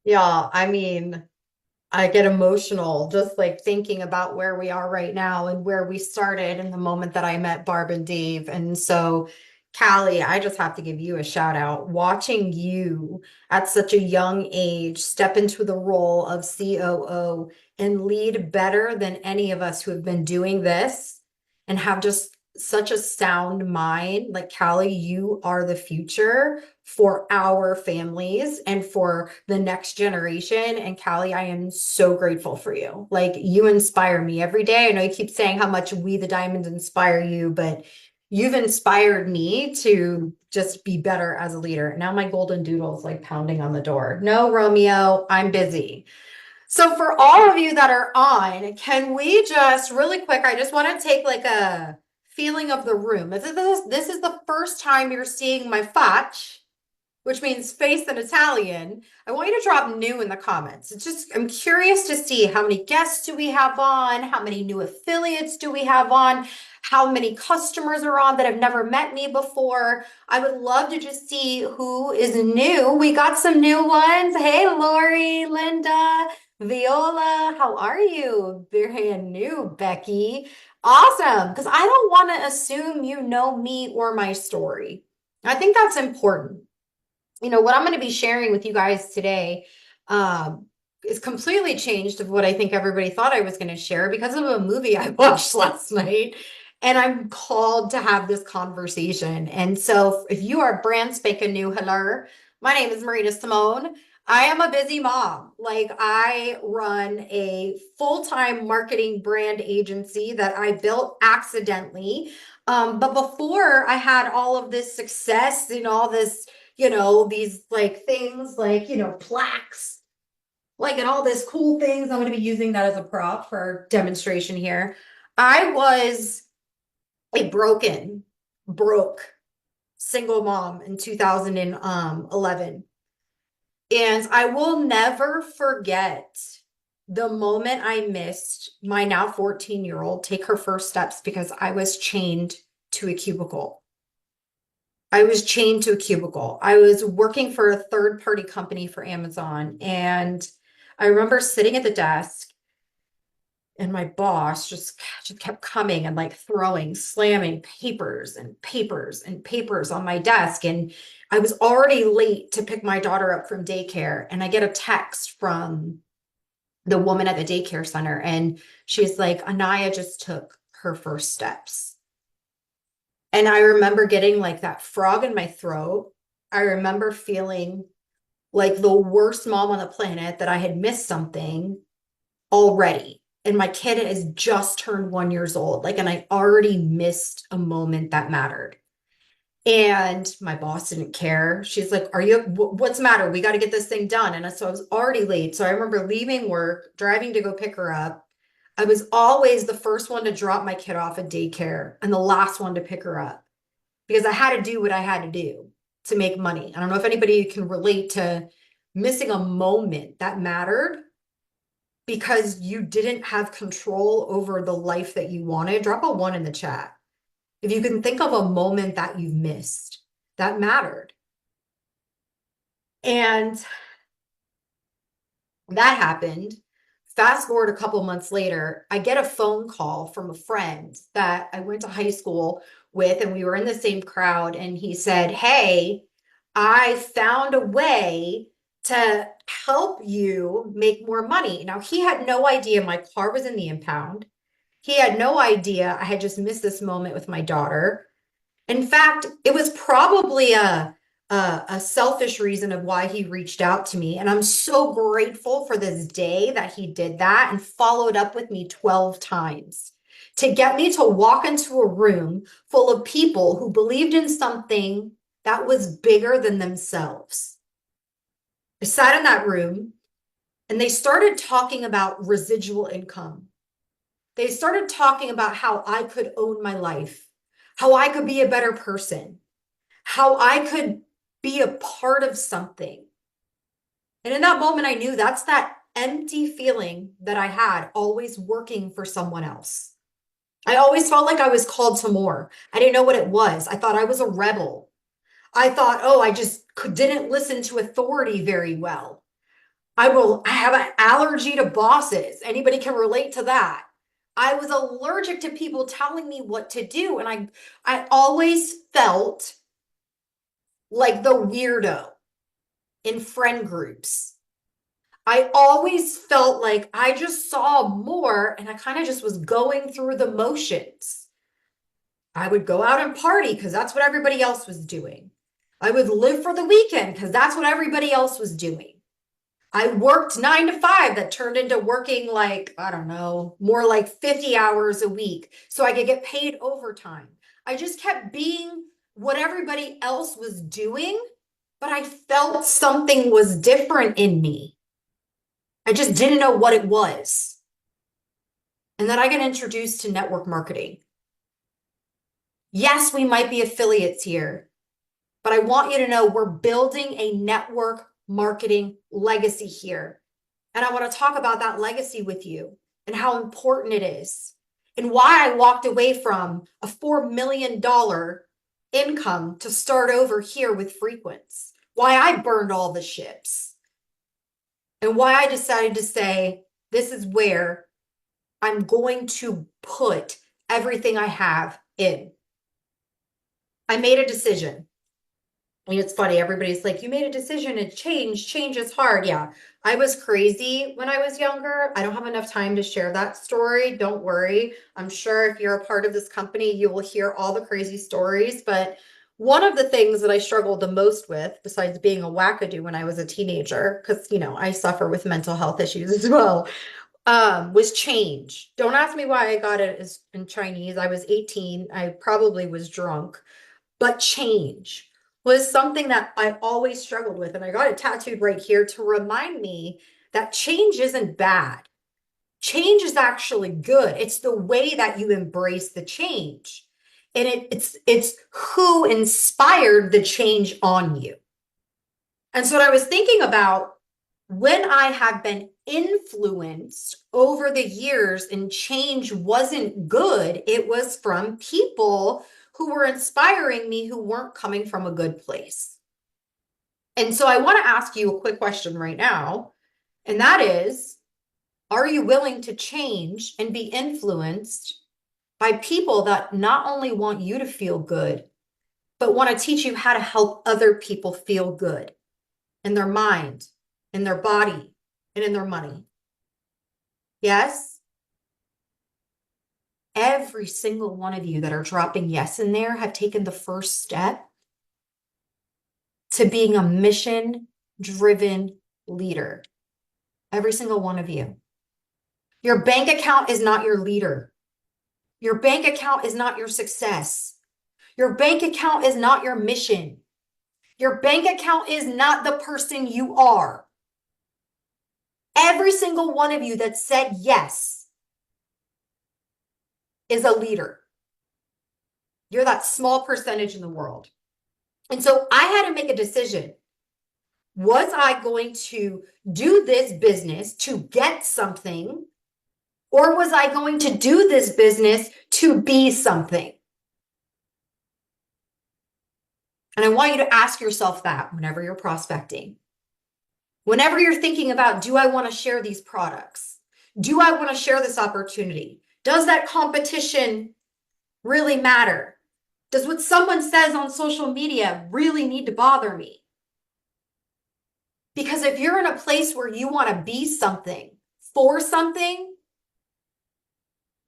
Yeah, I mean, I get emotional just like thinking about where we are right now and where we started in the moment that I met Barb and Dave. And so, Callie, I just have to give you a shout out. Watching you at such a young age step into the role of COO and lead better than any of us who have been doing this and have just such a sound mind. Like, Callie, you are the future for our families and for the next generation. And Callie, I am so grateful for you. Like, you inspire me every day. I know you keep saying how much we, the Diamonds, inspire you, but you've inspired me to just be better as a leader. Now my golden doodle is like pounding on the door. No, Romeo, I'm busy. So for all of you that are on, can we just really quick, I just want to take like a feeling of the room. This is the first time you're seeing my faccia, which means face in Italian. I want you to drop new in the comments. It's just, I'm curious to see how many guests do we have on, how many new affiliates do we have on, how many customers are on that have never met me before. I would love to just see who is new. We got some new ones. Hey, Lori, Linda, Viola, how are you? Brand new, Becky. Awesome, because I don't want to assume you know me or my story. I think that's important. What I'm going to be sharing with you guys today is completely changed of what I think everybody thought I was going to share because of a movie I watched last night. And I'm called to have this conversation. And so if you are brand spanking new, hello, my name is Marina Simone. I am a busy mom. Like, I run a full-time marketing brand agency that I built accidentally. But before I had all of this success and all this, these like things like, plaques, like, and all this cool things. I'm going to be using that as a prop for our demonstration here. I was a broke single mom in 2011. And I will never forget the moment I missed my now 14-year-old take her first steps because I was chained to a cubicle. I was chained to a cubicle. I was working for a third party company for Amazon. And I remember sitting at the desk and my boss just kept coming and like throwing, slamming papers and papers and papers on my desk. And I was already late to pick my daughter up from daycare. And I get a text from the woman at the daycare center. And she's like, Anaya just took her first steps. And I remember getting like that frog in my throat. I remember feeling like the worst mom on the planet that I had missed something already. And my kid has just turned 1 year old. Like, and I already missed a moment that mattered. And my boss didn't care. She's like, what's the matter? We got to get this thing done. And so I was already late. So I remember leaving work, driving to go pick her up. I was always the first one to drop my kid off at daycare and the last one to pick her up because I had to do what I had to do to make money. I don't know if anybody can relate to missing a moment that mattered because you didn't have control over the life that you wanted. Drop a one in the chat. If you can think of a moment that you've missed that mattered. And that happened. Fast forward a couple months later, I get a phone call from a friend that I went to high school with, and we were in the same crowd. And he said, Hey, I found a way to help you make more money. Now, he had no idea my car was in the impound. He had no idea I had just missed this moment with my daughter. In fact, it was probably a selfish reason of why he reached out to me. And I'm so grateful for this day that he did that and followed up with me 12 times to get me to walk into a room full of people who believed in something that was bigger than themselves. I sat in that room and they started talking about residual income. They started talking about how I could own my life, how I could be a better person, how I could be a part of something. And in that moment, I knew that's that empty feeling that I had always working for someone else. I always felt like I was called to more. I didn't know what it was. I thought I was a rebel. I thought, oh, I just didn't listen to authority very well. I have an allergy to bosses. Anybody can relate to that. I was allergic to people telling me what to do. And I always felt like the weirdo in friend groups. I always felt like I just saw more and I kind of just was going through the motions. I would go out and party because that's what everybody else was doing. I would live for the weekend because that's what everybody else was doing. I worked 9 to 5 that turned into working like, I don't know, more like 50 hours a week so I could get paid overtime. I just kept being what everybody else was doing, but I felt something was different in me. I just didn't know what it was. And then I got introduced to network marketing. Yes, we might be affiliates here, but I want you to know we're building a network marketing legacy here. And I want to talk about that legacy with you and how important it is and why I walked away from a $4 million income to start over here with Frequence, why I burned all the ships, and why I decided to say, this is where I'm going to put everything I have in. I made a decision. I mean, it's funny. Everybody's like, you made a decision and change is hard. Yeah. I was crazy when I was younger. I don't have enough time to share that story. Don't worry. I'm sure if you're a part of this company, you will hear all the crazy stories. But one of the things that I struggled the most with, besides being a wackadoo when I was a teenager, because, I suffer with mental health issues as well, was change. Don't ask me why I got it as in Chinese. I was 18. I probably was drunk, but change was something that I always struggled with. And I got it tattooed right here to remind me that change isn't bad. Change is actually good. It's the way that you embrace the change. And it's who inspired the change on you. And so what I was thinking about when I have been influenced over the years and change wasn't good, it was from people who were inspiring me who weren't coming from a good place. And so I want to ask you a quick question right now, and that is, are you willing to change and be influenced by people that not only want you to feel good, but want to teach you how to help other people feel good in their mind, in their body, and in their money? Yes? Every single one of you that are dropping yes in there have taken the first step to being a mission-driven leader. Every single one of you. Your bank account is not your leader. Your bank account is not your success. Your bank account is not your mission. Your bank account is not the person you are. Every single one of you that said yes is a leader. You're that small percentage in the world. And so I had to make a decision. Was I going to do this business to get something, or was I going to do this business to be something? And I want you to ask yourself that whenever you're prospecting. Whenever you're thinking about, do I want to share these products? Do I want to share this opportunity? Does that competition really matter? Does what someone says on social media really need to bother me? Because if you're in a place where you want to be something for something,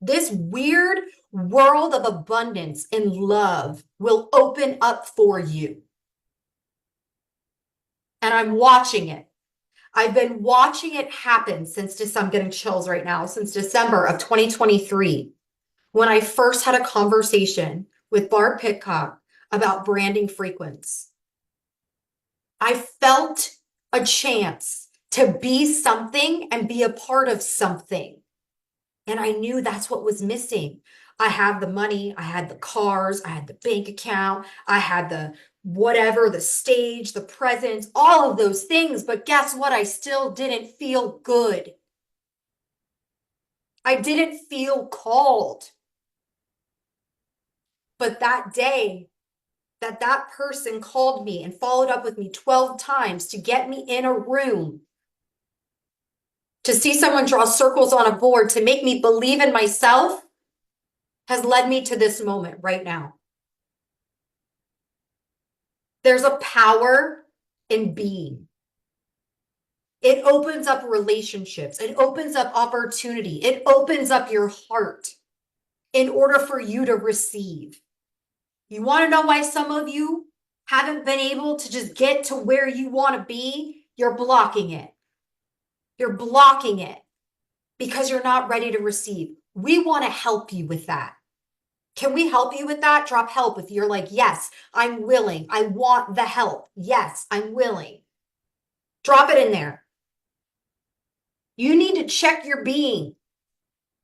this weird world of abundance and love will open up for you. And I'm watching it. I've been watching it happen since December. I'm getting chills right now, since December of 2023, when I first had a conversation with Barb Pitcock about branding Frequence. I felt a chance to be something and be a part of something. And I knew that's what was missing. I had the money, I had the cars, I had the bank account, I had the whatever, the stage, the presence, all of those things. But guess what? I still didn't feel good. I didn't feel called. But that day that person called me and followed up with me 12 times to get me in a room To see someone draw circles on a board to make me believe in myself has led me to this moment right now. There's a power in being. It opens up relationships. It opens up opportunity. It opens up your heart in order for you to receive. You want to know why some of you haven't been able to just get to where you want to be? You're blocking it. You're blocking it because you're not ready to receive. We want to help you with that. Can we help you with that? Drop help if you're like, yes, I'm willing. I want the help. Yes, I'm willing. Drop it in there. You need to check your being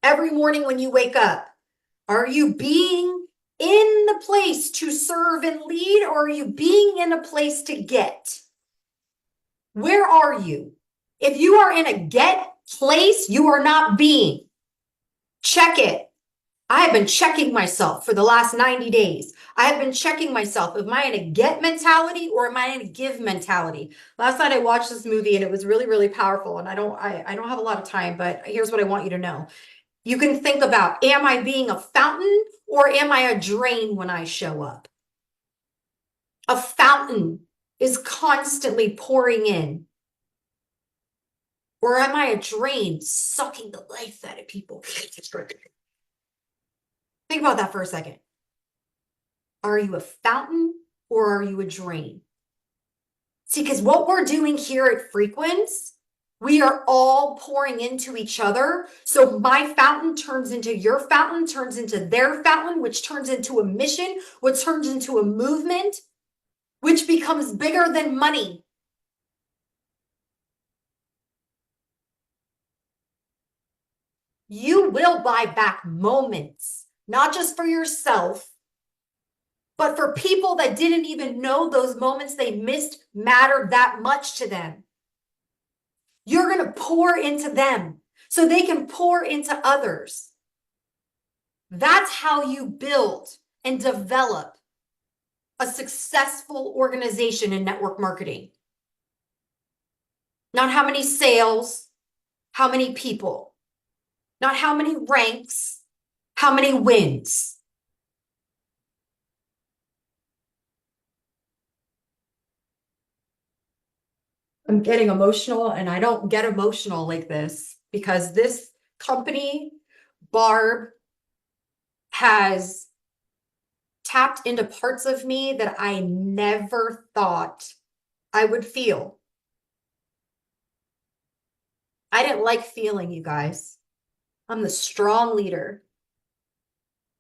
every morning when you wake up. Are you being in the place to serve and lead, or are you being in a place to get? Where are you? If you are in a get place, you are not being. Check it. I have been checking myself for the last 90 days. I have been checking myself. Am I in a get mentality or am I in a give mentality? Last night I watched this movie and it was really, really powerful. And I don't have a lot of time, but here's what I want you to know. You can think about, am I being a fountain or am I a drain when I show up? A fountain is constantly pouring in. Or am I a drain sucking the life out of people? Think about that for a second. Are you a fountain or are you a drain? See, because what we're doing here at Frequenz, we are all pouring into each other. So my fountain turns into your fountain, turns into their fountain, which turns into a mission, which turns into a movement, which becomes bigger than money. You will buy back moments, not just for yourself, but for people that didn't even know those moments they missed mattered that much to them. You're going to pour into them so they can pour into others. That's how you build and develop a successful organization in network marketing. Not how many sales, how many people, not how many ranks, how many wins. I'm getting emotional, and I don't get emotional like this because this company, Barb, has tapped into parts of me that I never thought I would feel. I didn't like feeling, you guys. I'm the strong leader.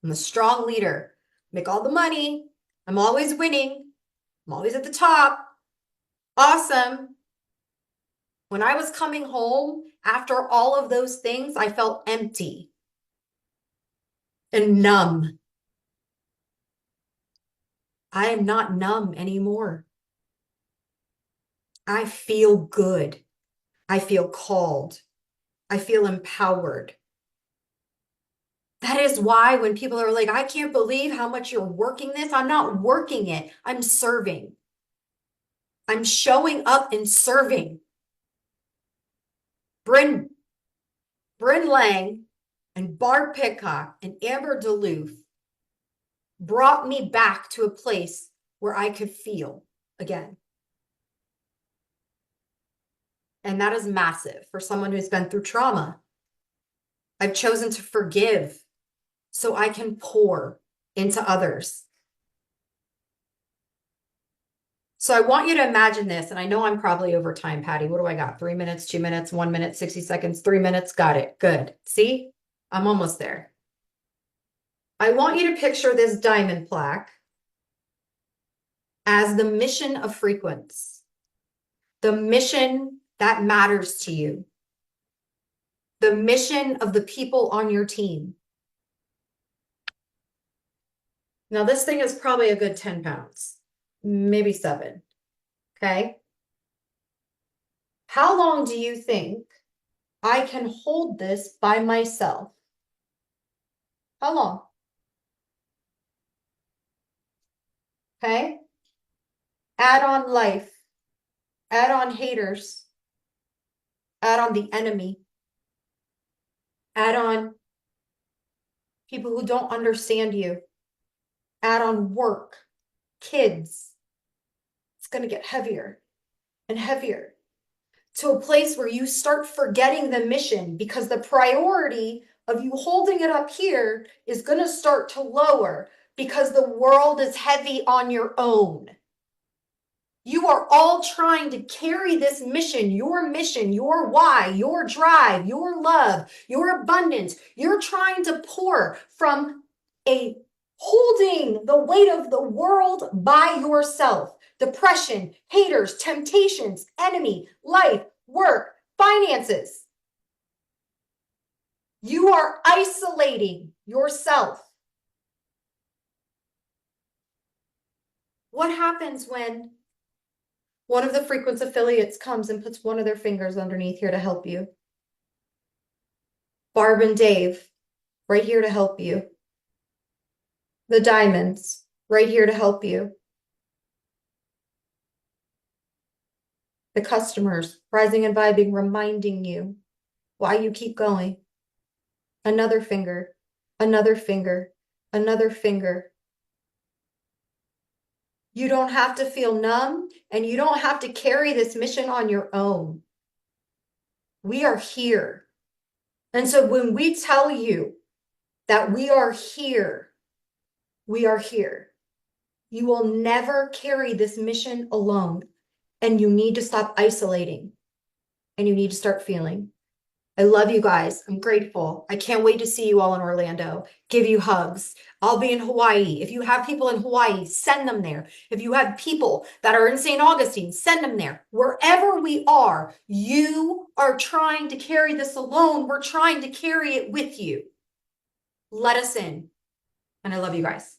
I'm the strong leader. Make all the money. I'm always winning. I'm always at the top. Awesome. When I was coming home after all of those things, I felt empty and numb. I am not numb anymore. I feel good. I feel called. I feel empowered. That is why when people are like, I can't believe how much you're working this, I'm not working it. I'm serving. I'm showing up and serving. Bryn Lang and Barb Pitcock and Amber Duluth brought me back to a place where I could feel again. And that is massive for someone who's been through trauma. I've chosen to forgive so I can pour into others. So I want you to imagine this, and I know I'm probably over time, Patty. What do I got? 3 minutes, 2 minutes, 1 minute, 60 seconds, 3 minutes. Got it. Good. See, I'm almost there. I want you to picture this diamond plaque as the mission of Frequenz, the mission that matters to you, the mission of the people on your team. Now, this thing is probably a good 10 pounds, maybe 7. Okay. How long do you think I can hold this by myself? How long? Okay. Add on life, add on haters, add on the enemy, Add on people who don't understand you. Add on work, kids. It's going to get heavier and heavier to a place where you start forgetting the mission because the priority of you holding it up here is going to start to lower because the world is heavy on your own. You are all trying to carry this mission, your why, your drive, your love, your abundance. You're trying to pour from a holding the weight of the world by yourself. Depression, haters, temptations, enemy, life, work, finances. You are isolating yourself. What happens when one of the frequency affiliates comes and puts one of their fingers underneath here to help you? Barb and Dave, right here to help you. The diamonds, right here to help you. The customers, rising and vibing, reminding you why you keep going. Another finger, another finger, another finger. You don't have to feel numb and you don't have to carry this mission on your own. We are here. And so when we tell you that we are here, we are here. You will never carry this mission alone. And you need to stop isolating. And you need to start feeling. I love you guys. I'm grateful. I can't wait to see you all in Orlando. Give you hugs. I'll be in Hawaii. If you have people in Hawaii, send them there. If you have people that are in St. Augustine, send them there. Wherever we are, you are trying to carry this alone. We're trying to carry it with you. Let us in. And I love you guys.